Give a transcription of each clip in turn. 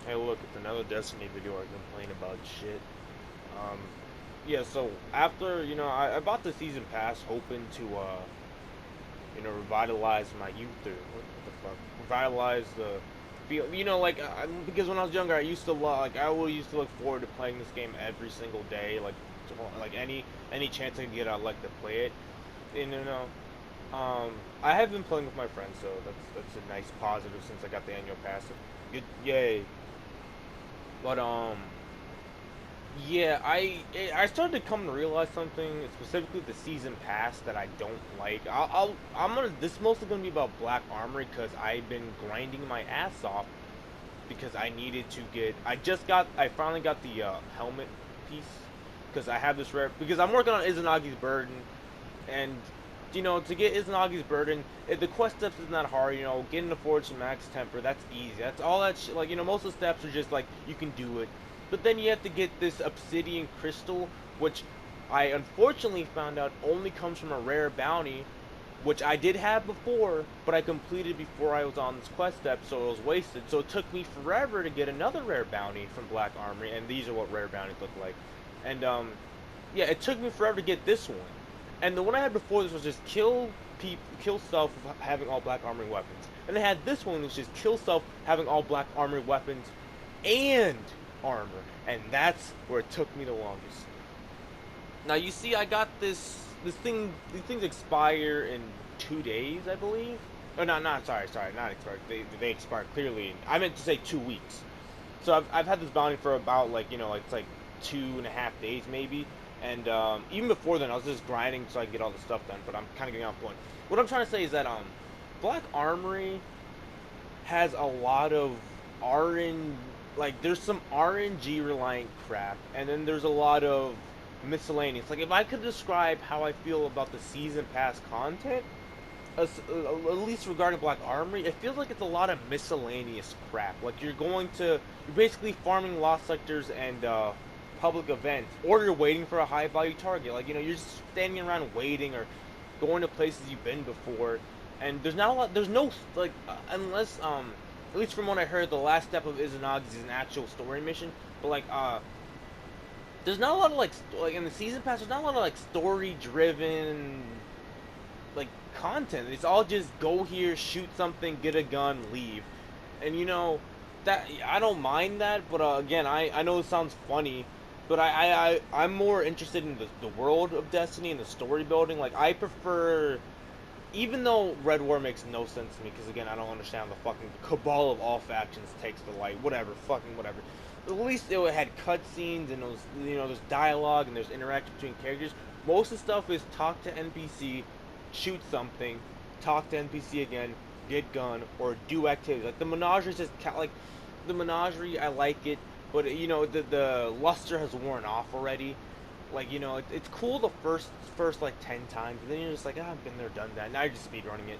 Hey, look, it's another Destiny video I complain about shit. Um, yeah, so after, I bought the season pass hoping to, revitalize my youth or what the fuck? Revitalize the feel, because when I was younger, I used to I always used to look forward to playing this game every single day, like any chance I could get, I'd like to play it. And, I have been playing with my friends, so that's a nice positive since I got the annual pass. Good, yay. But Yeah, I started to come to realize something, specifically the season pass that I don't like. I'm gonna this is mostly gonna be about Black Armory because I've been grinding my ass off because I needed to get. I finally got the helmet piece because I have this rare because I'm working on Izanagi's burden and. To get Izanagi's burden, the quest steps is not hard. Getting the Forge to max temper, that's easy. That's all that shit. Most of the steps are just like, you can do it. But then you have to get this obsidian crystal, which I unfortunately found out only comes from a rare bounty, which I did have before, but I completed before I was on this quest step, so it was wasted. So it took me forever to get another rare bounty from Black Armory, and these are what rare bounties look like. And yeah, it took me forever to get this one. And the one I had before this was just kill stuff with having all Black Armory weapons. And I had this one which is kill stuff having all Black Armory weapons and armor, and that's where it took me the longest. Now you see, I got this thing. These things expire in 2 days, I believe. Oh, no, not sorry, not expire. They expire clearly. I meant to say 2 weeks. So I've had this bounty for about it's like 2.5 days maybe. And even before then, I was just grinding so I could get all the stuff done. But I'm kind of getting off point. What I'm trying to say is that Black Armory has a lot of RN there's some RNG reliant crap, and then there's a lot of miscellaneous. Like, if I could describe how I feel about the season pass content, at least regarding Black Armory, it feels like it's a lot of miscellaneous crap. Like, you're basically farming lost sectors and public events, or you're waiting for a high value target. You're just standing around waiting or going to places you've been before, and there's not a lot. There's no unless at least from what I heard, the last step of Izanagi's is an actual story mission. But there's not a lot of in the season pass. There's not a lot of story driven like content. It's all just go here, shoot something, get a gun, leave. And that I don't mind that, but again, I know it sounds funny, but I'm more interested in the world of Destiny and the story building. Like, I prefer, even though Red War makes no sense to me, because again, I don't understand the fucking cabal of all factions takes the light. Whatever, fucking whatever. At least it had cutscenes and there's dialogue and there's interaction between characters. Most of the stuff is talk to NPC, shoot something, talk to NPC again, get gun, or do activities. Like the menagerie is just the menagerie. I like it, but the luster has worn off already. It's cool the first like 10 times, and then you're just like, I've been there, done that. Now you're just speedrunning it.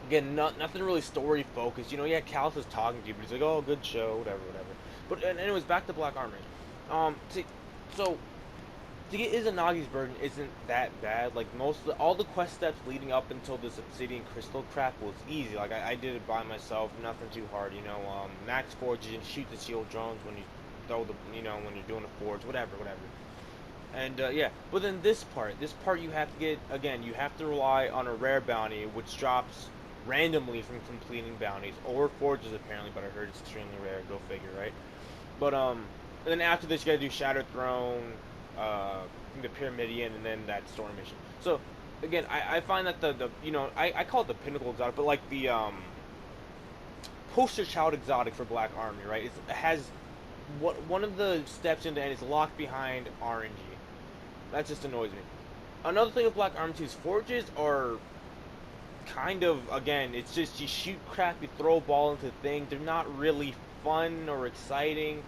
Again, nothing really story focused. Yeah, Calus is talking to you, but he's like, oh, good show, whatever, whatever. But anyways, back to Black Armory. So to get Izanagi's burden isn't that bad. Like all the quest steps leading up until this obsidian crystal crap was easy. Like I did it by myself, nothing too hard. Max forge, you shoot the shield drones when you throw when you're doing a forge, whatever, whatever. And yeah, but then this part you have to get again. You have to rely on a rare bounty, which drops randomly from completing bounties or forges apparently. But I heard it's extremely rare. Go figure, right? But and then after this, you gotta do Shattered Throne, the Pyramidion, and then that story mission. So again, I find that I call it the pinnacle exotic, but like the poster child exotic for Black Army, right? It has one of the steps into and it's locked behind RNG. That just annoys me. Another thing with Black Army 2's forges are kind of, again, it's just you shoot crap, you throw a ball into things. They're not really fun or exciting.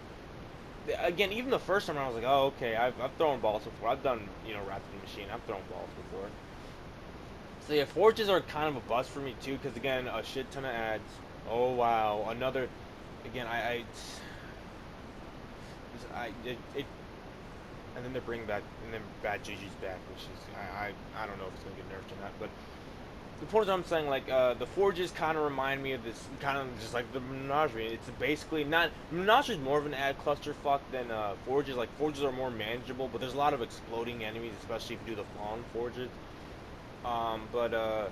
Again, even the first time I was like, oh, okay, I've thrown balls before. I've done, Wrath of the Machine. I've thrown balls before. So yeah, forges are kind of a bust for me too, because again, a shit ton of ads. Oh wow, another. Again, it and then they bring back, and then Bad Juju's back, which is I don't know if it's gonna get nerfed or not, but the point is I'm saying, like, the forges kind of remind me of this, kind of just like the menagerie. It's basically not, menagerie is more of an ad cluster fuck than forges. Like, forges are more manageable, but there's a lot of exploding enemies, especially if you do the fallen forges. But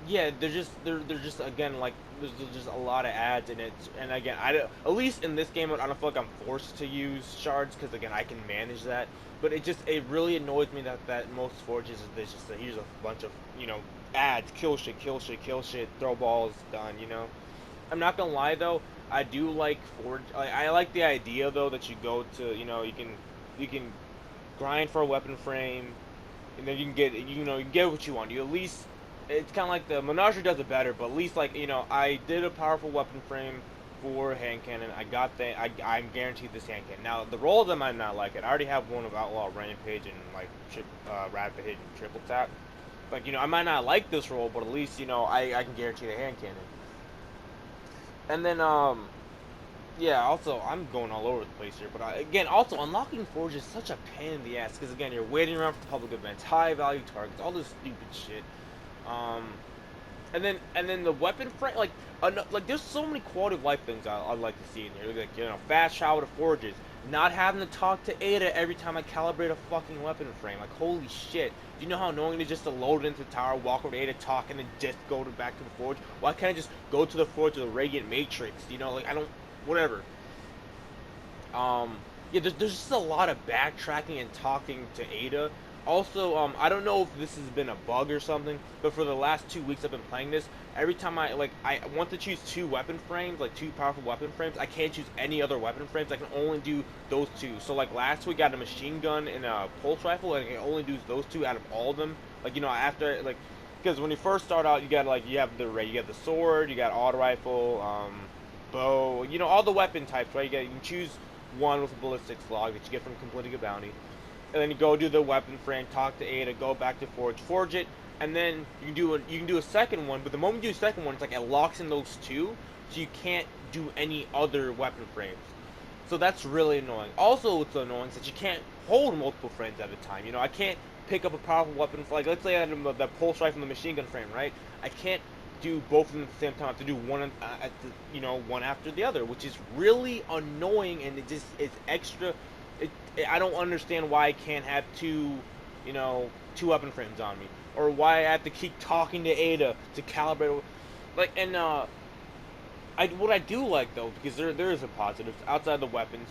yeah, they're just again like there's just a lot of ads in it, and again at least in this game I don't feel like I'm forced to use shards because again I can manage that, but it really annoys me that most forges is there's just here's a bunch of ads, kill shit, kill shit, throw balls, done. I'm not gonna lie though, I do like forge. I like the idea though that you go to you can grind for a weapon frame, and then you can get you get what you want. You at least it's kind of like the Menagerie does it better, but at least like I did a powerful weapon frame for hand cannon. I got that. I'm guaranteed this hand cannon. Now the roll of them I might not like it. I already have one of Outlaw Rampage and like Rapid Hit and Triple Tap. Like I might not like this roll, but at least I can guarantee the hand cannon. And then yeah, also, I'm going all over the place here, but again, also, unlocking Forge is such a pain in the ass, because again, you're waiting around for public events, high value targets, all this stupid shit. Um, and then the weapon frame, like there's so many quality of life things I'd like to see in here. Like fast travel to forges, not having to talk to Ada every time I calibrate a fucking weapon frame. Like holy shit, do you know how annoying it is just to load into the tower, walk over to Ada, talk, and then just go back to the forge? Why can't I just go to the forge of the Radiant Matrix? Like I don't, whatever. Yeah, there's just a lot of backtracking and talking to Ada. Also, I don't know if this has been a bug or something, but for the last 2 weeks I've been playing this, every time I want to choose two weapon frames, like two powerful weapon frames, I can't choose any other weapon frames. I can only do those two. So like last week I got a machine gun and a pulse rifle, and I can only do those two out of all of them. Like after because when you first start out, you have the sword, you got auto rifle, bow, all the weapon types, right? You can choose one with a ballistic log that you get from completing a bounty, and then you go do the weapon frame, talk to Ada, go back to forge it, and then you can do a second one. But the moment you do a second one, it's like it locks in those two, so you can't do any other weapon frames. So that's really annoying. Also, what's annoying is that you can't hold multiple frames at a time. I can't pick up a powerful weapon. Like let's say I have the pulse rifle and the machine gun frame, right? I can't do both of them at the same time. I have to do one one after the other, which is really annoying, and it's extra. I don't understand why I can't have two weapon frames on me, or why I have to keep talking to Ada to calibrate. What I do like though, because there is a positive outside the weapons.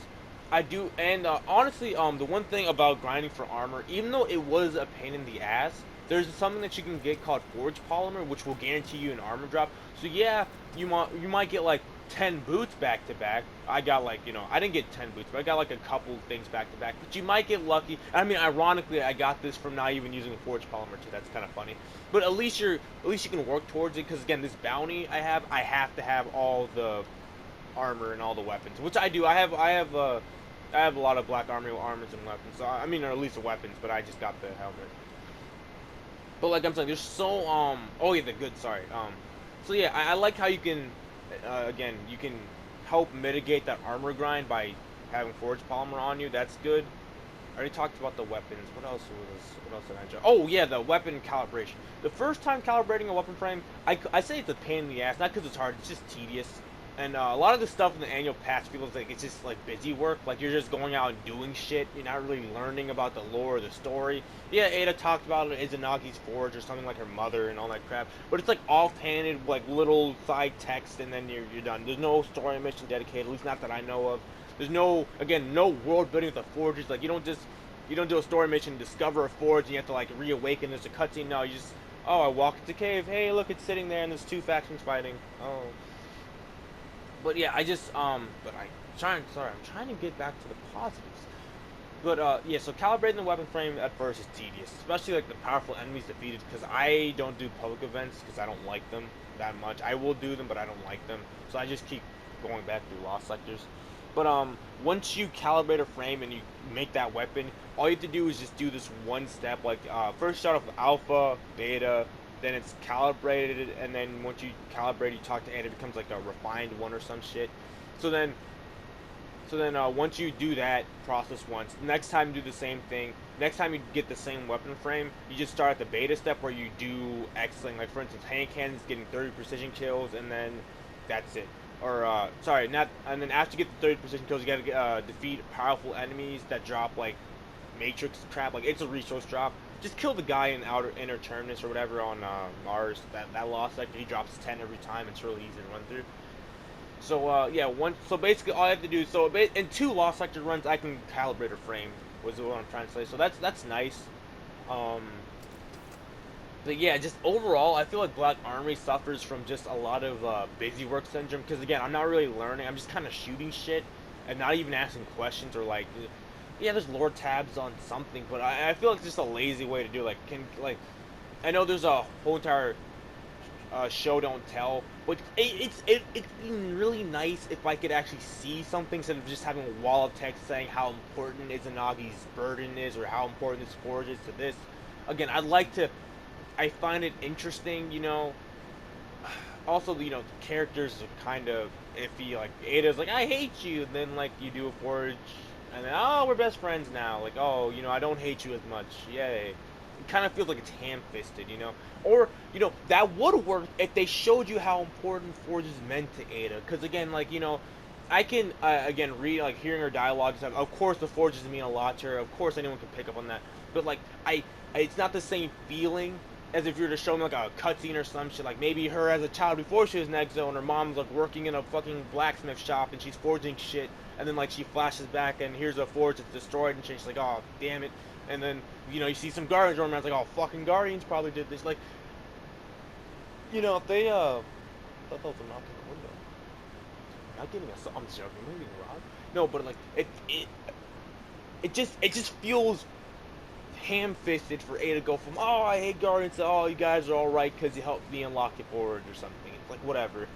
I do, and honestly, the one thing about grinding for armor, even though it was a pain in the ass, there's something that you can get called Forge Polymer, which will guarantee you an armor drop. So yeah, you might get like 10 boots back to back. I got I didn't get 10 boots, but I got like a couple things back to back. But you might get lucky. I mean, ironically, I got this from not even using Forge Polymer too. That's kind of funny. But at least you can work towards it, because again, this bounty I have to have all the armor and all the weapons, which I do. I have a lot of black armors and weapons. So I mean, or at least the weapons, but I just got the helmet. But like I'm saying, there's so oh yeah, the good. Sorry. So yeah, I like how you can again you can help mitigate that armor grind by having Forge Polymer on you. That's good. I already talked about the weapons. What else did I enjoy? Oh yeah, the weapon calibration. The first time calibrating a weapon frame, I say it's a pain in the ass, not because it's hard, it's just tedious. And a lot of the stuff in the annual patch feels like it's just like busy work. Like you're just going out and doing shit. You're not really learning about the lore or the story. Yeah, Ada talked about Izunagi's forge or something like her mother and all that crap. But it's like offhanded, like little side text, and then you're done. There's no story mission dedicated, at least not that I know of. There's no world building with the forges. Like you don't do a story mission, discover a forge, and you have to like reawaken. There's a cutscene. No, you just I walk into the cave. Hey, look, it's sitting there, and there's two factions fighting. Oh. But yeah, I'm trying to get back to the positives. But yeah, so calibrating the weapon frame at first is tedious, especially like the powerful enemies defeated, because I don't do public events because I don't like them that much. I will do them, but I don't like them, so I just keep going back through lost sectors. But once you calibrate a frame and you make that weapon, all you have to do is just do this one step. Like first start off with alpha, beta, then it's calibrated, and then once you calibrate, you talk to Ant, it becomes like a refined one or some shit. So then once you do that process once, next time do the same thing. next time you get the same weapon frame, you just start at the beta step where you do X-Ling. Like, for instance, hand cannons getting 30 precision kills, and then that's it. Or, sorry, not, and then after you get the 30 precision kills, you gotta defeat powerful enemies that drop, like, Matrix trap. Like, it's a resource drop. Just kill the guy in outer inner terminus or whatever on Mars. That lost sector, he drops 10 every time. It's really easy to run through. So yeah, so basically all I have to do, so in 2 lost sector runs, I can calibrate a frame. Was what I'm trying to say. So that's nice. Um, but yeah, just overall, I feel like Black Armory suffers from just a lot of busy work syndrome. Because again, I'm not really learning. I'm just kind of shooting shit and not even asking questions or like, yeah, there's lore tabs on something, but I feel like it's just a lazy way to do. I know there's a whole entire show don't tell, but it's been really nice if I could actually see something instead of just having a wall of text saying how important Izanagi's burden is or how important this forge is to this. Again, I find it interesting, you know. Also, you know, the characters are kind of iffy. Like Ada's like, I hate you, and then like you do a forge, and then oh, we're best friends now. Like, oh, you know, I don't hate you as much. Yay. It kind of feels like it's ham-fisted, you know. Or, you know, that would work if they showed you how important Forge is meant to Ada. Because again, like, you know, I can again read like hearing her dialogue. Of course, the forges mean a lot to her. Of course, anyone can pick up on that. But like, it's not the same feeling as if you were to show me like a cutscene or some shit. Like maybe her as a child before she was in Exo, and her mom's like working in a fucking blacksmith shop, and she's forging shit. And then like she flashes back, and here's a forge that's destroyed, and she's like, oh damn it. And then you know you see some Guardians running around. It's like, oh fucking Guardians probably did this. Like, you know, if they I thought that was a knock on the window. Not getting a. I'm joking. Maybe getting robbed. No, but like it just feels ham-fisted for A to go from oh I hate Guardians to oh you guys are all right because you helped me unlock it forward or something. It's like whatever.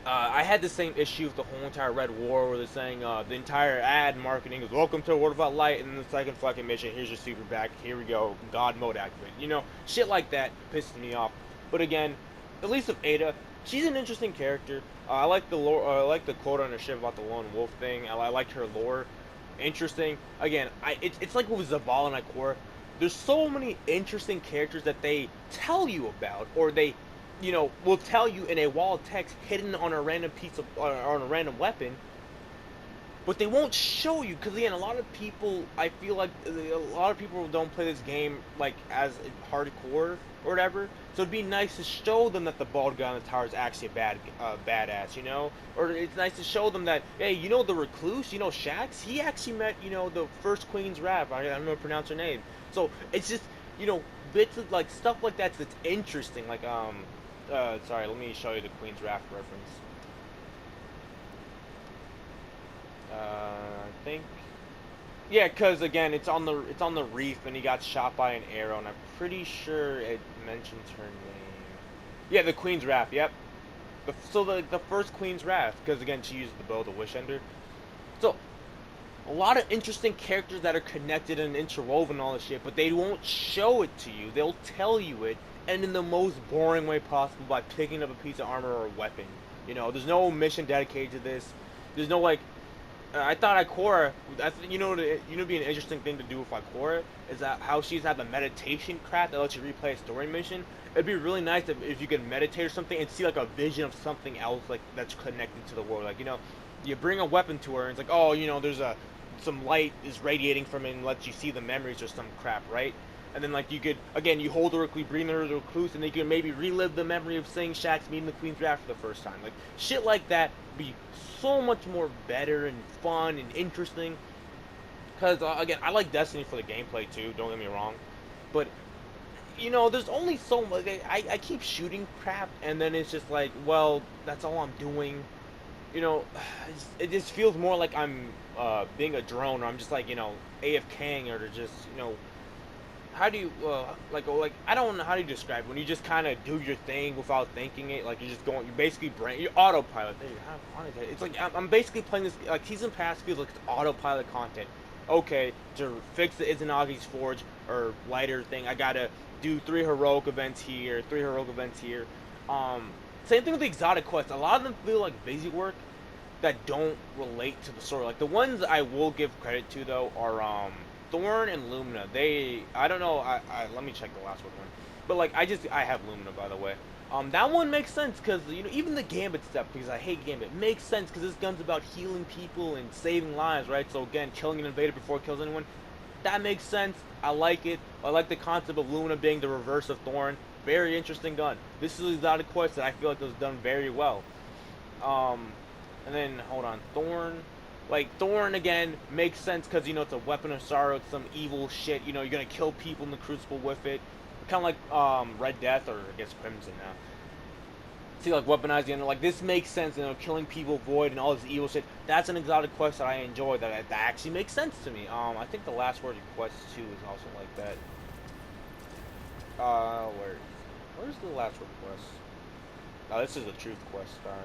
I had the same issue with the whole entire Red War where they're saying the entire ad marketing is welcome to World Without Light, and then the second fucking mission, here's your super back, here we go, God mode activate. You know, shit like that pisses me off. But again, at least with Ada, she's an interesting character. I like the lore, I like the quote on her ship about the lone wolf thing. I liked her lore. Interesting. Again, it's like with Zavala and Ikora. There's so many interesting characters that they tell you about, or they, you know, will tell you in a wall of text hidden on a random piece of, on a random weapon, but they won't show you because again, a lot of people, I feel like a lot of people don't play this game like as hardcore or whatever. So it'd be nice to show them that the bald guy on the tower is actually a badass, you know? Or it's nice to show them that, hey, you know the recluse, you know Shax, he actually met, you know, the first Queen's Wrath. I don't know how to pronounce her name. So it's just, you know, bits of like stuff like that's interesting. Like sorry, let me show you the Queen's Wrath reference. I think, yeah, because again, it's on the reef, and he got shot by an arrow, and I'm pretty sure it mentions her name. Yeah, the Queen's Wrath. Yep. So the first Queen's Wrath, because again, she used the bow, the Wish Ender. So a lot of interesting characters that are connected and interwoven and all this shit, but they won't show it to you. They'll tell you it, and in the most boring way possible by picking up a piece of armor or a weapon. You know, there's no mission dedicated to this. There's no like. I thought Ikora, you know, be an interesting thing to do with Ikora is that how she's had the meditation crap that lets you replay a story mission. It'd be really nice if you could meditate or something and see like a vision of something else like that's connected to the world. Like, you know, you bring a weapon to her and it's like, oh, you know, there's some light is radiating from it and lets you see the memories or some crap, right? And then like you could again you hold her, bring her to the recluse, and they could maybe relive the memory of seeing Shax meeting the Queen's Wrath for the first time. Like shit like that would be so much more better and fun and interesting. Because again, I like Destiny for the gameplay too. Don't get me wrong, but you know, there's only so much. I keep shooting crap, and then it's just like, well, that's all I'm doing. You know, it just feels more like I'm being a drone, or I'm just like, you know, AFKing, or just, you know, how do you like I don't know how do you describe it, when you just kind of do your thing without thinking it, like you're just going, you're basically you're autopilot. There, how fun is that? It's like I'm basically playing this like Season Pass feels like it's autopilot content. Okay, to fix the Izanagi's Forge or lighter thing, I gotta do 3 heroic events here, 3 heroic events here. Same thing with the exotic quests. A lot of them feel like busy work that don't relate to the story. Like the ones I will give credit to though are Thorn and Lumina. I don't know. Let me check the last one. But like, I have Lumina, by the way. That one makes sense because even the Gambit step, because I hate Gambit, makes sense because this gun's about healing people and saving lives, right? So again, killing an invader before it kills anyone, that makes sense. I like it. I like the concept of Lumina being the reverse of Thorn. Very interesting gun. This is a exotic quest that I feel like was done very well. Um, and then hold on, Thorn. Like Thorn again makes sense because it's a weapon of sorrow. It's some evil shit. You're gonna kill people in the Crucible with it. Kind of like Red Death, or I guess Crimson now. See, like weaponized the end. Like this makes sense. Killing people, Void, and all this evil shit. That's an exotic quest that I enjoy. That actually makes sense to me. I think the Last Word Quest 2 is also like that. Where's the Last Word Quest? Oh, this is the Truth Quest. Sorry.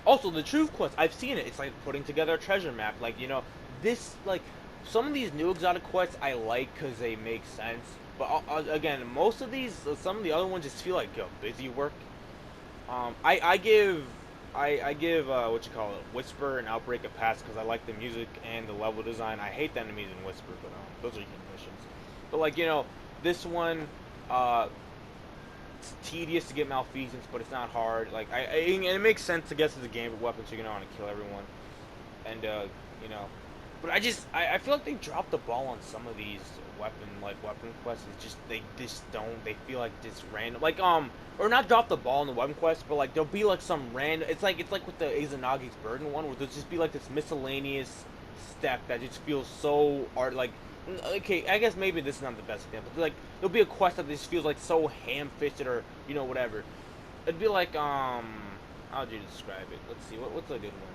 Also, the Truth Quest, I've seen it. It's like putting together a treasure map. Like, this, like, some of these new exotic quests I like because they make sense. But, again, most of these, some of the other ones just feel like busy work. I give, what you call it, Whisper and Outbreak a pass because I like the music and the level design. I hate the enemies in Whisper, but those are your missions. But, like, this one, it's tedious to get Malfeasance, but it's not hard. Like and it makes sense to guess as a Gambit weapon, so you're gonna want to kill everyone. And but I feel like they dropped the ball on some of these weapon quests. It's just they just don't. They feel like just random, like or not drop the ball in the weapon quest, but like there'll be like some random. It's like with the Izanagi's Burden one, where there'll just be like this miscellaneous step that just feels so like. Okay, I guess maybe this is not the best example. Like, there'll be a quest that just feels like so ham-fisted or whatever. It'd be like how would you describe it? Let's see, what's a good one?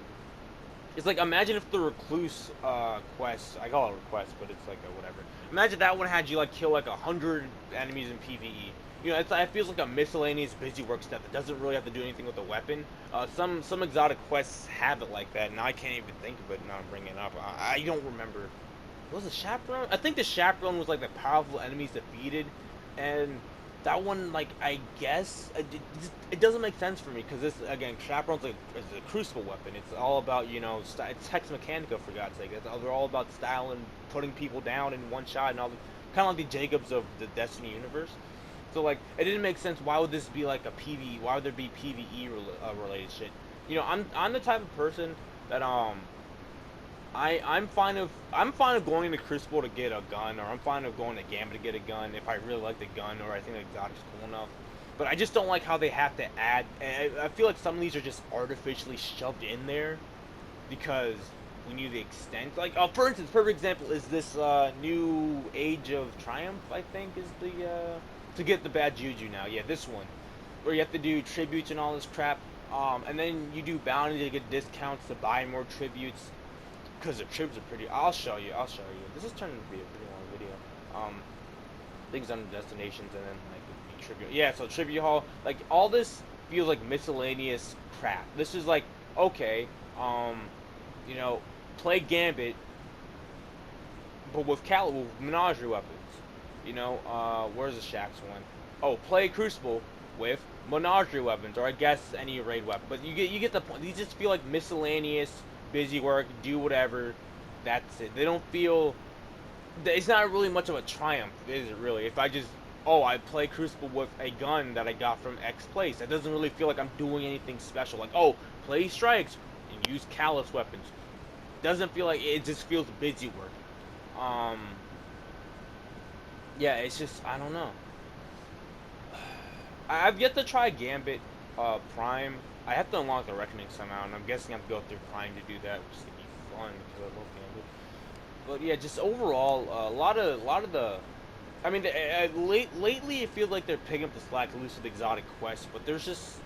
It's like, imagine if the Recluse quest, I call it a request, but it's like a whatever. Imagine that one had you like kill like 100 enemies in PvE. It feels like a miscellaneous busy work step that doesn't really have to do anything with the weapon. Some exotic quests have it like that, and I can't even think of it now. I'm bringing it up. I don't remember. Was the Chaperone? I think the Chaperone was like the powerful enemies defeated, and that one, like, I guess it doesn't make sense for me because this again, Chaperone's like is a Crucible weapon. It's all about it's Hex Mechanica for God's sake. They're all about style and putting people down in one shot and all. Kind of like the Jacobs of the Destiny universe. So like, it didn't make sense. Why would this be like a PvE? Why would there be PvE related shit? I'm the type of person that I'm fine of going into Crucible to get a gun, or I'm fine of going to Gambit to get a gun if I really like the gun or I think the exotic's cool enough. But I just don't like how they have to add. I feel like some of these are just artificially shoved in there because we need the extent. Like, for instance, perfect example is this new Age of Triumph. I think is the to get the bad juju now. Yeah, this one where you have to do tributes and all this crap. And then you do bounty to get discounts to buy more tributes. Because the tributes are pretty. I'll show you. This is turning to be a pretty long video. Things under destinations and then like the tribute. Yeah, so tribute hall. Like all this feels like miscellaneous crap. This is like okay, play Gambit, but with Menagerie weapons. Where's the Shax one? Oh, play Crucible with Menagerie weapons, or I guess any raid weapon. But you get the point. These just feel like miscellaneous. Busy work, do whatever, that's it. They don't feel, it's not really much of a triumph, is it really? If I play Crucible with a gun that I got from X place, that doesn't really feel like I'm doing anything special. Like, play strikes and use callous weapons. Doesn't feel like, it just feels busy work. Yeah, it's just, I don't know. I've yet to try Gambit Prime. I have to unlock the Reckoning somehow, and I'm guessing I have to go through Prime to do that, which is gonna be fun because I love Gambit. But yeah, just overall, a lot of the, I mean, lately it feels like they're picking up the slack loose with exotic quests, but there's just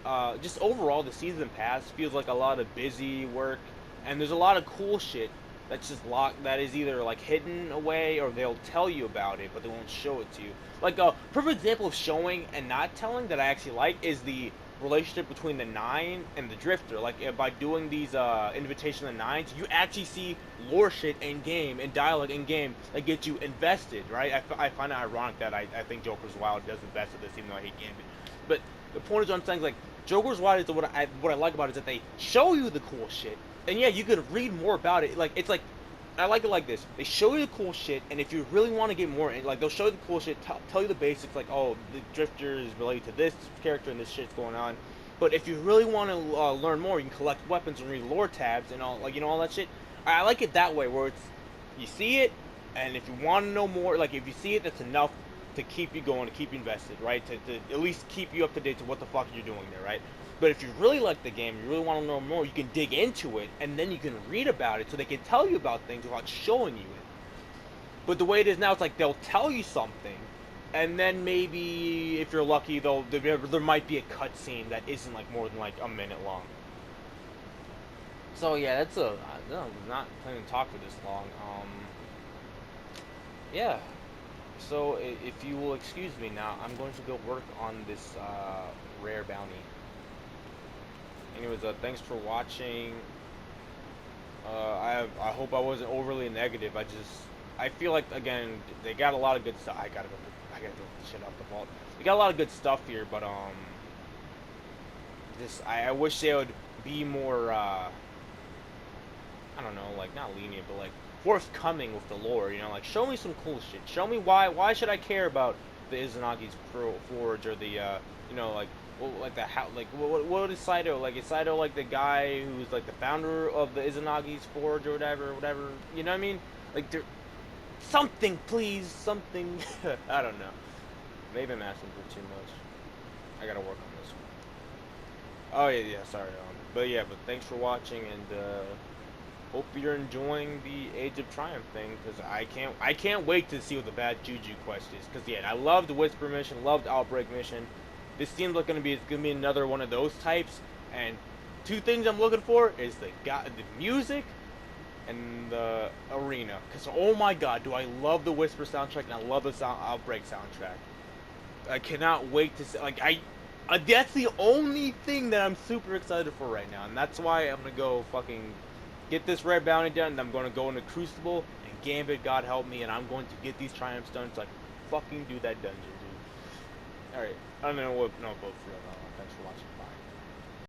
overall the season pass feels like a lot of busy work, and there's a lot of cool shit that's just locked, that is either like hidden away or they'll tell you about it, but they won't show it to you. Like a perfect example of showing and not telling that I actually like is the relationship between the Nine and the Drifter. Like by doing these Invitation of the Nines, you actually see lore shit in game and dialogue in game that gets you invested, right? I find it ironic that I think Joker's Wild does invest in this, even though I hate Gambit. But the point is, what I'm saying is like Joker's Wild is what I like about it is that they show you the cool shit, and yeah, you could read more about it. Like it's like I like it like this. They show you the cool shit, and if you really want to get more, like they'll show you the cool shit, tell you the basics, like oh, the Drifter is related to this character and this shit's going on. But if you really want to learn more, you can collect weapons and read lore tabs and all, like all that shit. I like it that way, where it's you see it, and if you want to know more, like if you see it, that's enough to keep you going, to keep you invested, right? To at least keep you up to date to what the fuck you're doing there, right? But if you really like the game, you really want to know more, you can dig into it, and then you can read about it, so they can tell you about things without showing you it. But the way it is now, it's like they'll tell you something, and then maybe if you're lucky, there might be a cutscene that isn't like more than like a minute long. So yeah, that's a I'm not planning to talk for this long. Yeah. So if you will excuse me now, I'm going to go work on this rare bounty. Anyways, thanks for watching. I hope I wasn't overly negative. I feel like again they got a lot of good stuff. I gotta go shit off the vault. They got a lot of good stuff here, but I wish they would be more I don't know, like not lenient, but like forthcoming with the lore. Like show me some cool shit. Show me why should I care about the Izanagi's Forge or the like like the how like what is Saito like? Is Saito like the guy who's like the founder of the Izanagi's Forge or whatever? You know what I mean? Like there something, please, something. I don't know. Maybe I'm asking for too much. I gotta work on this one. Oh yeah, sorry. But thanks for watching and. Hope you're enjoying the Age of Triumph thing, because I can't wait to see what the Bad Juju quest is. Because yeah, I loved the Whisper mission, loved Outbreak mission. This seems like it's gonna be another one of those types. And two things I'm looking for is the music and the arena. Because oh my god, do I love the Whisper soundtrack and I love the Outbreak soundtrack. I cannot wait to see. That's the only thing that I'm super excited for right now, and that's why I'm gonna go fucking get this rare bounty done, and I'm going to go into Crucible and Gambit, God help me, and I'm going to get these triumphs done so I can fucking do that dungeon, dude. Alright, I don't know what, no, both for real. Thanks for watching, bye.